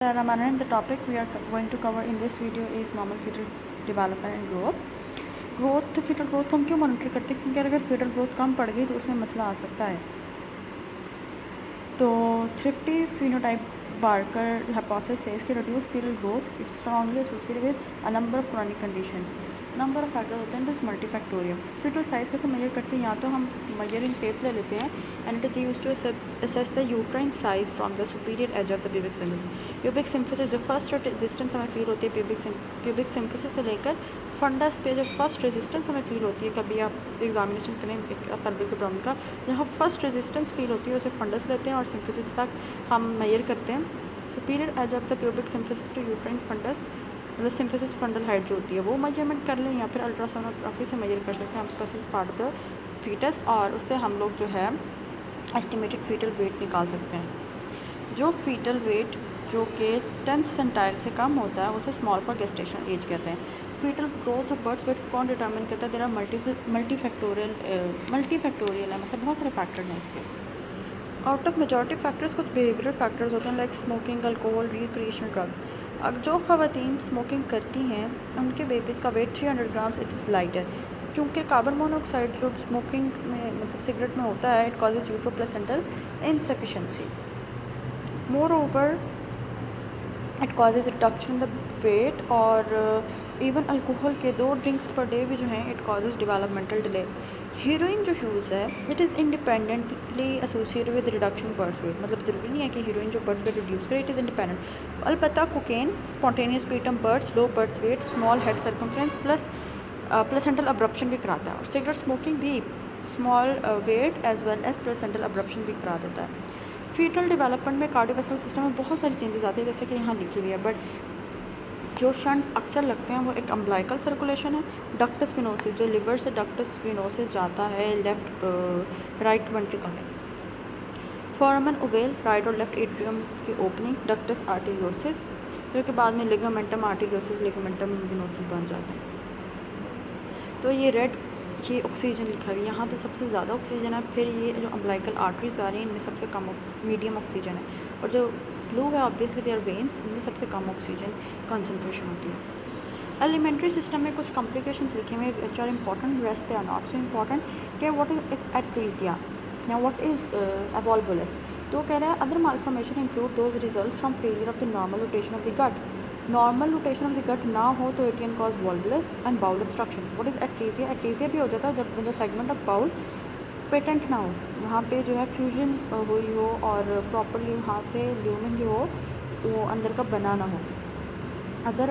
The topic we are going to cover in this video is normal fetal development and growth fetal growth हम क्यों monitor करते हैं, क्योंकि अगर fetal growth कम पड़ गई तो उसमें मसला आ सकता है। तो thrifty phenotype Barker hypothesis says कि reduced fetal growth it's strongly associated with a number of chronic conditions। Number of factors होते हैं, it is multifactorial. Fetal size कैसे मेजर करते हैं, या तो हम मेजरिंग टेप ले लेते हैं and it is used to assess the uterine size from the superior edge of the pubic symphysis. Pubic symphysis जो फर्स्ट रेजिस्टेंस हमें फील होती है प्यूबिक सिम्फिसिस से लेकर फंडस पे जो फर्स्ट रेजिस्टेंस हमें फील होती है, कभी आप एग्जामिनेशन करें पेल्विक एब्डोमेन का, जहाँ फर्स्ट रेजिस्टेंस फील होती है उसे फंडस लेते हैं और सिम्फिसिस तक हम मेजर करते हैं। Superior edge of the pubic symphysis to uterine fundus, मतलब सिम्फिसिस फंडल हाइट जो होती है वो मेजरमेंट कर लें, या फिर अल्ट्रासोनोग्राफी से मेजर कर सकते हैं हम specific part of the fetus, और उससे हम लोग जो है एस्टिमेटेड फीटल वेट निकाल सकते हैं। जो फीटल वेट जो कि 10th सेंटाइल से कम होता है उसे स्मॉल फॉर गेस्टेशनल एज कहते हैं। फीटल ग्रोथ और बर्थ वेट कौन डिटर्मिन करता है? देयर आर मल्टीफैक्टोरियल है, मतलब बहुत सारे फैक्टर हैं इसके। आउट ऑफ मेजॉरिटी फैक्टर्स कुछ बिहेवियरल फैक्टर्स होते हैं like smoking, alcohol, recreational drugs. अब जो ख़वातीन स्मोकिंग करती हैं उनके बेबीज़ का weight 300 grams it is lighter, क्योंकि कार्बन मोनोऑक्साइड जो स्मोकिंग में मतलब सिगरेट में होता है it causes uteroplacental insufficiency. More over it causes reduction the weight, और इवन अल्कोहल के 2 ड्रिंक्स पर डे भी जो हैं it causes developmental delay. Heroine जो यूज़ है it is independently associated with reduction birth weight, मतलब ज़रूरी नहीं है कि हीरोइन जो बर्थ वेट रिड्यूस करे, इट इज़ इंडिपेंडेंट। अलबत्ता cocaine spontaneous preterm birth, low birth weight, small head circumference plus placental abruption भी कराता है, और सिगरेट स्मोकिंग भी small weight as well as placental abruption भी करा देता है। फीटल डेवलपमेंट में कार्डियोवैस्कुलर सिस्टम में बहुत सारी चेंजेस आती है, जैसे कि यहाँ लिखी हुई है, बट जो शंट्स अक्सर लगते हैं वो एक अम्बलाइकल सर्कुलेशन है, डक्टस विनोसिस जो लिवर से डक्टस विनोसिस जाता है लेफ्ट राइट वेंट्रिकल में, फोरामन ओवेल राइट और लेफ्ट एट्रियम की ओपनिंग, डक्टस आर्टेरियोसिस जो कि बाद में लिगामेंटम आर्टेरियोसिस लिगामेंटम विनोसिस बन जाते हैं। तो ये रेड ये ऑक्सीजन लिखा हुआ है, यहाँ पे सबसे ज़्यादा ऑक्सीजन है, फिर ये जो अम्बलाइकल आर्टरीज आ रही हैं इनमें सबसे कम मीडियम ऑक्सीजन है, और जो ब्लू है ऑब्वियसली देयर वेन्स, इनमें सबसे कम ऑक्सीजन कंसनट्रेशन होती है। एलिमेंट्री सिस्टम में कुछ कॉम्प्लिकेशंस लिखे हुए which are important, rest they are not so important. कि व्हाट इज एट्रीजिया या व्हाट इज़ एबॉल्बुलस, तो कह रहा है other malformation include those results from failure of the normal rotation of the gut. Normal rotation of the gut ना हो तो एटीएन cause volvulus and bowel obstruction. What is atresia? Atresia भी हो जाता है जब the segment of bowel patent ना हो, वहाँ पे जो है फ्यूजन हुई हो और प्रॉपरली वहाँ से ल्यूमेन जो हो वो अंदर का बना ना हो। अगर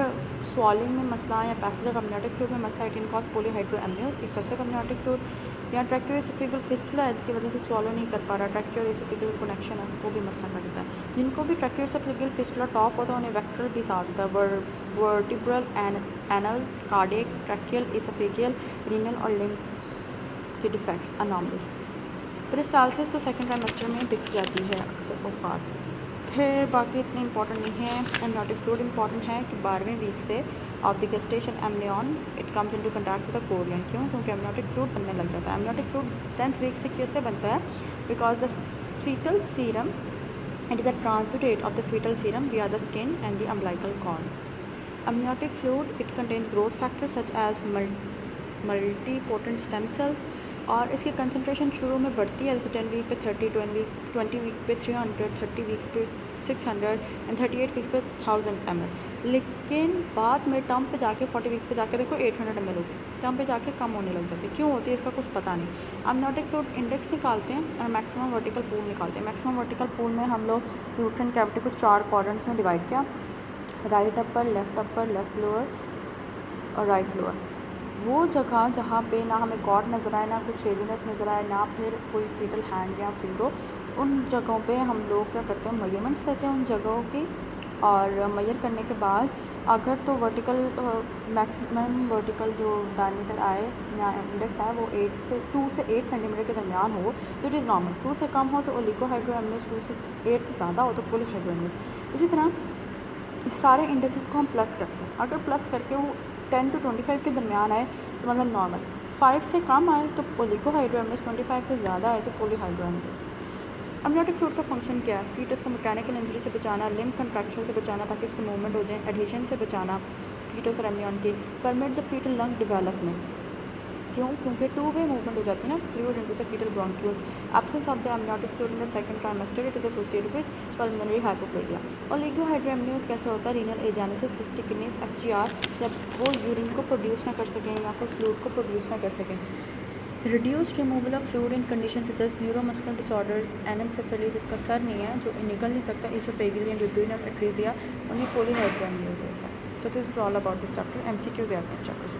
स्वॉलिंग में मसला या पैसेज ऑफ अमनियोटिक फ्लूइड में मसला, it can cause polyhydramnios, excessive amniotic fluid या ट्रैक्योएसोफेगल फिस्टुला है जिसकी वजह से स्वॉलो नहीं कर पा रहा, ट्रैक्योएसोफेगल कनेक्शन है वो भी मसला कर देता है। जिनको भी ट्रैक्योएसोफेगल फिस्टुला टॉप होता है उन्हें वेक्टरल भी साथ होता है, vertebral anal, cardiac, tracheal, oesophageal, renal और लिम्फ के डिफेक्ट्स अनॉमलीज। पेरिस्टाल्सिस तो सेकेंड ट्राइमेस्टर में दिख जाती है अक्सर औकात। फिर बाकी इतने इंपॉर्टेंट नहीं है। एमनियोटिक फ्लूइड इंपॉर्टेंट है कि 12वें वीक से of the gestation amnion it comes into contact with the Korean. क्यों? क्योंकि एमनियोटिक फ्लूइड बनने लग जाता है। एमनियोटिक फ्लूइड 10th वीक से कैसे बनता है? Because the fetal serum it is a transudate of the fetal serum via the skin and the umbilical cord. Amniotic fluid it contains growth factors such as multipotent stem cells, और इसकी concentration शुरू में बढ़ती है, जैसे 10 week पे 30, 20 week पे 300, 30 weeks पे 600 एंड 38 वीक्स पे 1000 ml। लेकिन बाद में टर्म पे जाके 40 वीक्स पे जाके देखो 800 ml होगी, टर्म पे जाके कम होने लग जाती है। क्यों होती है इसका कुछ पता नहीं। एमनियोटिक फ्लूइड इंडेक्स निकालते हैं और मैक्सिमम वर्टिकल पूल निकालते हैं। मैक्सिमम वर्टिकल पूल में हम लोग यूट्राइन कैविटी को 4 क्वाड्रेंट्स में डिवाइड किया, राइट अपर, लेफ्ट लोअर और राइट लोअर। वो जगह जहाँ पे ना हमें कॉर्ड नज़र आए, ना कुछ हेजीनेस नज़र आए, ना फिर कोई फीटल हैंड या फीड हो, उन जगहों पे हम लोग क्या करते हैं, मेजरमेंट्स लेते हैं उन जगहों की, और मेजर करने के बाद अगर तो वर्टिकल मैक्सिमम वर्टिकल जो डायमीटर आए या इंडेक्स आए वो 2 से 8 सेंटीमीटर के दरमियान हो तो इट इज़ नॉर्मल। 2 से कम हो तो ओलिगोहाइड्रोएमनियस, 2 से 8 से ज़्यादा हो तो पॉलीहाइड्रोएमनियस। इसी तरह इस सारे इंडेक्सेस को हम प्लस करते हैं। अगर प्लस करके वो 10 to 25 के दरमियान आए तो मतलब नॉर्मल, 5 से कम आए तो ओलिगोहाइड्रोएमनिस, 25 से ज़्यादा आए तो पॉलीहाइड्रोएमनिस। अमनियोटिक फ्लूइड का फंक्शन क्या है? फीटस को मैकेनिकल इंजरी से बचाना, लिम्ब कंट्रैक्शन से बचाना ताकि उसकी मूवमेंट हो जाए, एडहेशन से बचाना फीटस और एमनियन के, permit the fetal lung development. क्यों? क्योंकि टू वे मूवमेंट हो जाती है ना fluid into the fetal bronchioles. Absence of the amniotic fluid in the second trimester it is associated with pulmonary hypoplasia. Oligohydramnios कैसे होता है? Renal agenesis, cystic kidneys, FGR, जब वो यूरिन को प्रोड्यूस ना कर सकें या फिर फ्लूइड को प्रोड्यूस ना कर सकें। Reduced removal of fluid in condition such as neuromuscular disorders, anencephaly जिसका सर नहीं है, जो निकल नहीं सकता, इसोफेगियल एंड ड्यूटेरिनल एक्रेसिया, उन्हें पॉलीहाइड्रोएमनियोस होता है। So this is all about this chapter. MCQs are in this chapter. So